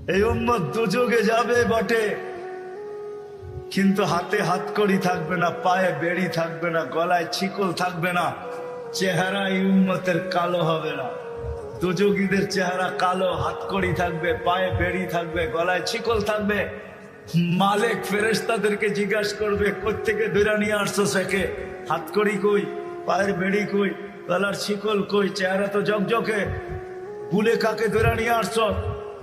এই উম্মত দুযোগে যাবে বটে, কিন্তু হাতে হাতকড়ি থাকবে না, পায়ে বেড়ি থাকবে না, গলায় ছিকল থাকবে না, চেহারা এই উম্মতের কালো হবে না। দুযোগীদের চেহারা কালো, হাতকড়ি থাকবে, পায়ে বেড়ি থাকবে, গলায় ছিকল থাকবে। মালিক ফেরেশতাদেরকে জিজ্ঞাসা করবে, কোত্থেকে ধরে নিয়ে আসছো সেকে? হাতকড়ি কই, পায়ের বেড়ি কই, গলার ছিকল কই, চেহারা তো জকজকে, বুলে কাকে ধরে নিয়ে আসছো?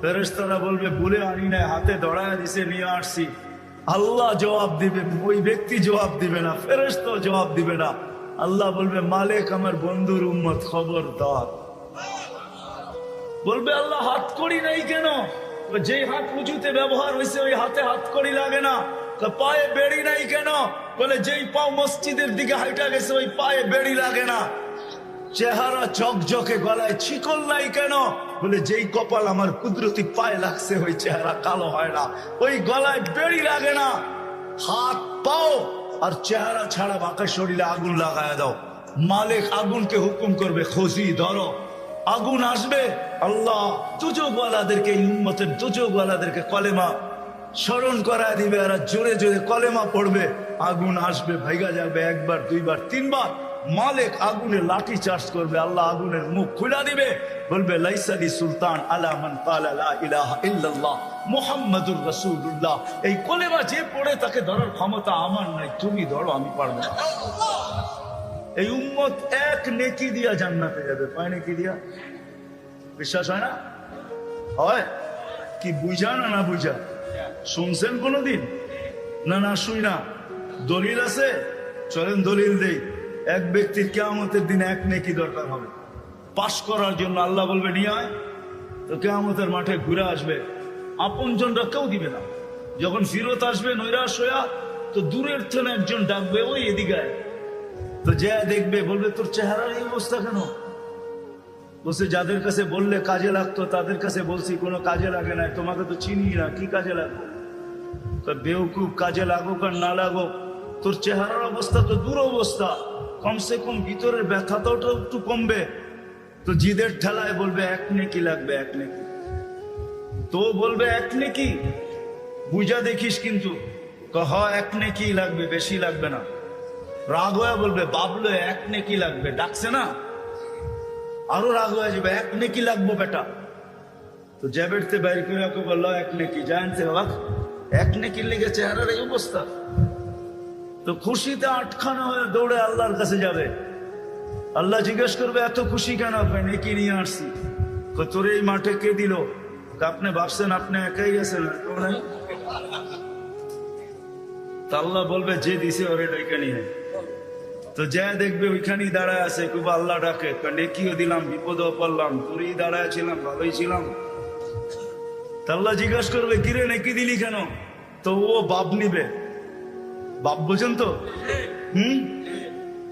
ফেরেশতারা বলবে, বুলে আনি নাই, হাতে ধরায় দিছে, নিয়ে আসছি। আল্লাহ জবাব দিবে, ওই ব্যক্তি জবাব দিবে না, ফেরেশতা জবাব দিবে না। আল্লাহ বলবে, মালিক আমার বন্ধুর উম্মত, খবরদার। বলবে, আল্লাহ হাতকড়ি নাই কেন? যে হাত উঁচুতে ব্যবহার হয়েছে ওই হাতে হাতকড়ি লাগে না। পায়ে বেড়ি নাই কেন? বলে যেই পাও মসজিদের দিকে হাইটা গেছে ওই পায়ে বেড়ি লাগে না। চেহারা ঝকঝকে, গলায় ছিকল নাই কেন? বলে যেই কপাল আমার কুদরতি পায়ে লাগছে ওই চেহারা কালো হয় না, ওই গলায় বেড়ি লাগে না। হাত পাও আর চেহারা ছাড়া বাকি শরীরে আগুন লাগায় দাও। মালিক আগুনকে হুকুম করবে, খুশি ধরো। আগুন আসবে, আল্লাহ দুযোগওয়ালাদেরকে, এই উম্মতের দুযোগওয়ালাদেরকে কলেমা স্মরণ করায় দিবে, আর জোরে জোরে কলেমা পড়বে। আগুন আসবে, ভাইগা যাবে, একবার দুইবার তিনবার। মালিক আগুনে লাঠি চার্জ করবে, আল্লাহ আগুনের মুখ খুলে দিবে, বলবে, লাইসালি সুলতান আলা মান ক্বালা লা ইলাহা ইল্লাল্লাহ মুহাম্মাদুর রাসূলুল্লাহ। এই কলেমা যে পড়ে তাকে ধরার ক্ষমতা আমার নাই, তুমি ধরো, আমি পারবো না। এই উম্মত এক নেকি দিয়া জান্নাতে যাবে। কয় নেকি দিয়া? বিশ্বাস হয় না? হয় কি? বুঝা না না বুঝা? শুনছেন কোনদিন? না না শুই না। দলিল আছে? চলেন দলিল দেই। এক ব্যক্তির কিয়ামতের দিনে এক নেকি দরকার হবে পাশ করার জন্য। আল্লাহ বলবে, নিয়ে আয়। তো কিয়ামতের মাঠে ঘুরে আসবে, আপনজনরা কেউ দিবে না। যখন ফিরত আসবে নৈরাশ হইয়া, তো দূরের থেকে একজন ডাকবে, ওই এদিকে আয়। তো যে দেখবে, বলবে, তোর চেহারার এই অবস্থা কেন? বলছে, যাদের কাছে বললে কাজে লাগতো তাদের কাছে বলছি, কোনো কাজে লাগে না, তোমাকে তো চিনি না, কি কাজে লাগবে? বেউকুব, কাজে লাগুক আর না লাগুক, তোর চেহারার অবস্থা তো দুরবস্থা, কমসে কম ভিতরের ব্যথাটাও একটু কমবে। তো জিদের ঠেলায় বলবে, এক নেকি লাগবে, এক নেকি। তো বলবে, এক নেকি? বুঝা দেখিস কিন্তু। হ, এক নেকি লাগবে, বেশি লাগবে না। রাগ হয়ে বলবে, বাবলো এক নেকি লাগবে, ডাকছে না? আরো রাগ হয়ে যাবে, এক নেকি লাগবো বেটা। তো জ্যাবেটতে বাইর করে বললো, এক নেকি। জানছে বাবা, এক নেকির লেগে চেহারার এই অবস্থা। তো খুশিতে আটখানা হয়ে দৌড়ে আল্লাহর কাছে যাবে। আল্লাহ জিজ্ঞেস করবে, এত খুশি কেন? নেকি নিয়ে আসছি। তোর এই মাঠে কে দিল? আপনি ভাবছেন আপনি একাই গেছেন, আল্লাহ বলবে, যে দিছে ওরে ডেকে নিয়ে। তো যা দেখবে ওইখানেই দাঁড়ায় আছে, খুব আল্লাহ ডাকে, নেকিও দিলাম, বিপদও পড়লাম, তোরই দাঁড়ায় ছিলাম, ভালোই ছিলাম। আল্লাহ জিজ্ঞাসা করবে, কিরে নেকি দিলি কেন? তো ও বাপ নিবে। বাপ বোঝেন তো?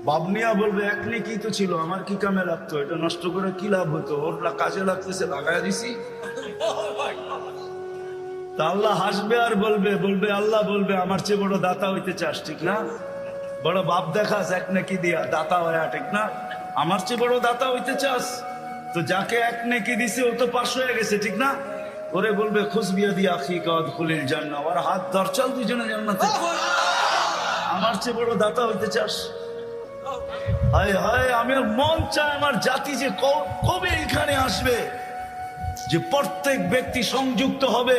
বাপ নিয়া বলবে, এক নেকি তো ছিল, আমার কি কামে লাগতো? এটা নষ্ট করে কি লাভ হতো? ওর কাজে লাগতেছে, লাগাই দিছি। তা আল্লাহ হাসবে আর বলবে, আল্লাহ বলবে, আমার চেয়ে বড় দাতা হইতে চাস, ঠিক না? বড় বাপ দেখাস এক নেকি দিয়া, দাতা হয়ে, ঠিক না? আমার চেয়ে বড় দাতা হইতে চাস? তো যাকে এক নেকি দিছে ও তো পাশ হয়ে গেছে, ঠিক না? ওরে বলবে, খুশবিয়া দিয়া খুলিল জান্নাহ, আর হাত ধর, চল দুজনে জান্নাতে। আমার চেয়ে বড় দাতা হইতে চাস? হায় হায়, আমার মন চায় আমার জাতি যে কবে এখানে আসবে, যে প্রত্যেক ব্যক্তি সংযুক্ত হবে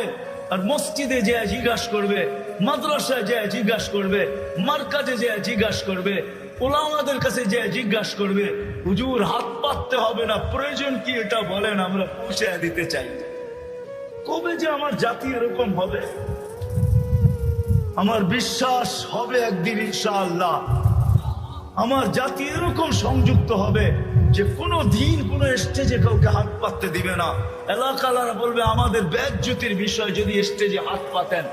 আর মসজিদে যে জিজ্ঞাসা করবে, মাদ্রাসায় যে জিজ্ঞাসা করবে, মার্কাজে যে জিজ্ঞাসা করবে, ওলামাদের কাছে যে জিজ্ঞাসা করবে, হুজুর হাত পাততে হবে না, প্রয়োজন কি এটা বলেন, আমরা পৌঁছে দিতে চাই। কবে যে আমার জাতি এরকম হবে? আমার বিশ্বাস হবে একদিন ইনশাআল্লাহ আমার জাতি এরকম সংযুক্ত হবে যে কোনো দিন কোনো স্টেজে কাউকে হাত পাততে দিবে না। এলাকালারা বলবে, আমাদের বেজ্জতির বিষয়, যদি স্টেজে হাত পাতেন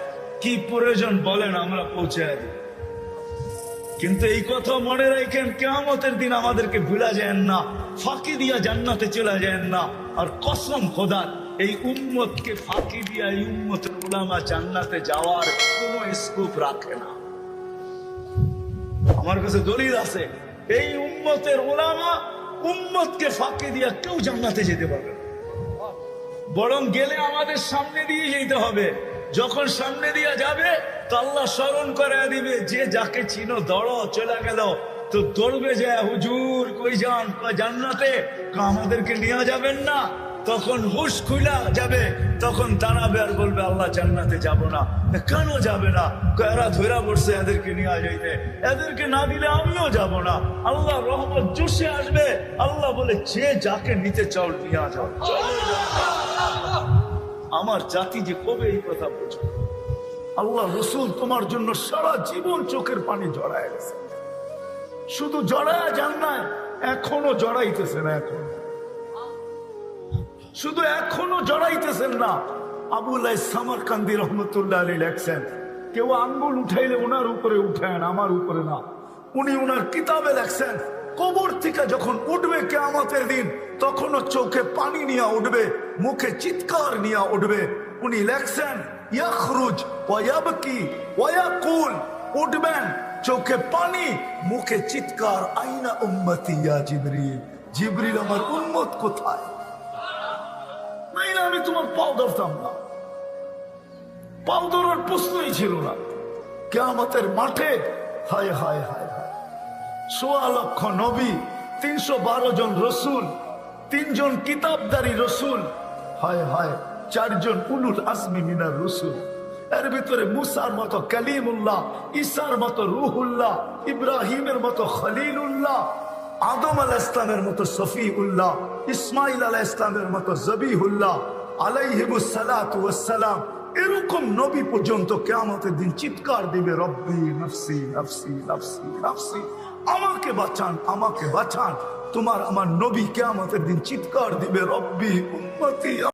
কি প্রয়োজন বলেন, আমরা পৌঁছে দিই। কিন্তু এই কথা মনে রাখেন, কিয়ামতের দিন আমাদেরকে ভুলা যায় না, ফাঁকি দিয়া জান্নাতে চলে যায় না। আর কসম খোদার, এই উম্মতকে ফাঁকি দিয়া এই উম্মতের উলামা জান্নাতে যাওয়ার কোনো স্কোপ রাখে না। আমার কাছে দলিল আছে, এই উম্মতের উলামা উম্মতকে ফাঁকি দিয়া কেউ জান্নাতে যেতে পারবে না। বরং গেলে আমাদের সামনে দিয়ে যেতে হবে। যখন সামনে দিয়ে যাবে তো আল্লাহ স্মরণ করে দিবে, যে যাকে চিনো দৌড়ো, চলে গেল তো দৌড়বে যায়, হুজুর কই যান? জান্নাতে। আমাদেরকে নিয়ে যাবেন না? তখন হুশ খুলা যাবে, তখন দাঁড়াবে আর বলবে আল্লাহ জান্নাতে যাব না। কেন যাবে না? এরা ধরা পড়ছে এদেরকে নিয়ে যাইতে, এদেরকে না দিলে আমিও যাব না। আল্লাহ রহমত জোশে আসবে। আল্লাহ বলে যে যাকে নিতে চাও নিয়ে যাও। আমার জাতি যে কবে এই কথা বুঝবে? আল্লাহ রসুল তোমার জন্য সারা জীবন চোখের পানি জড়ায় গেছে, শুধু জড়ায় যান না, এখনো জড়াইতেছেন, শুধু এখনো জড়াইতেছেন না। আবুল সামারকান্দি রহমতুল্লাহ আলী লেখছেন, কেউ আঙ্গুল উঠাইলে ওনার উপরে উঠেন, আমার উপরে না। উনি ওনার কিতাবে লেখছেন, কবর থেকে যখন উঠবে কিয়ামতের দিন, তখনও চোখে পানি নিয়ে উঠবে, মুখে চিৎকার নিয়ে উঠবে। উনি লেখছেন, ইয়াখরুজ ওয়া ইয়াবকি ওয়া ইয়াকুল, উঠবেন চোখে পানি, মুখে চিৎকার, আইনা উম্মতি ইয়া জিবরিল, জিবরিল আমার উম্মত কোথায়? আমি তোমার পাও ধরতাম না, পাও ধরার প্রশ্নই ছিল না। কিয়ামতের মাঠে হায় হায় হায় হায়, ১৬ লক্ষ নবী, ৩১২ জন রসুল, ৩ জন কিতাবদারি রসুল, হায় হায় 4 জন উলুল আজমি মিনার রসুল। এর ভিতরে মুসার মতো কালিমুল্লাহ, ঈসার মতো রুহুল্লাহ, ইব্রাহিমের মতো খলিলুল্লাহ, আদম আলাইহিস ইসলামের মতো সফিউল্লাহ, ইসমাইল আলাইহিস ইসলামের মতো জবিহুল্লাহ আলাইহিমুস সালাতু ওয়াস সালাম। এরকম নবী পর্যন্ত কিয়ামতের দিন চিৎকার দিবে, রব্বি নফসি নফসি নফসি নফসি, আমাকে বাঁচান আমাকে বাঁচান। তোমার আমার নবী কিয়ামতের দিন চিৎকার দিবে, রব্বি উম্মতি।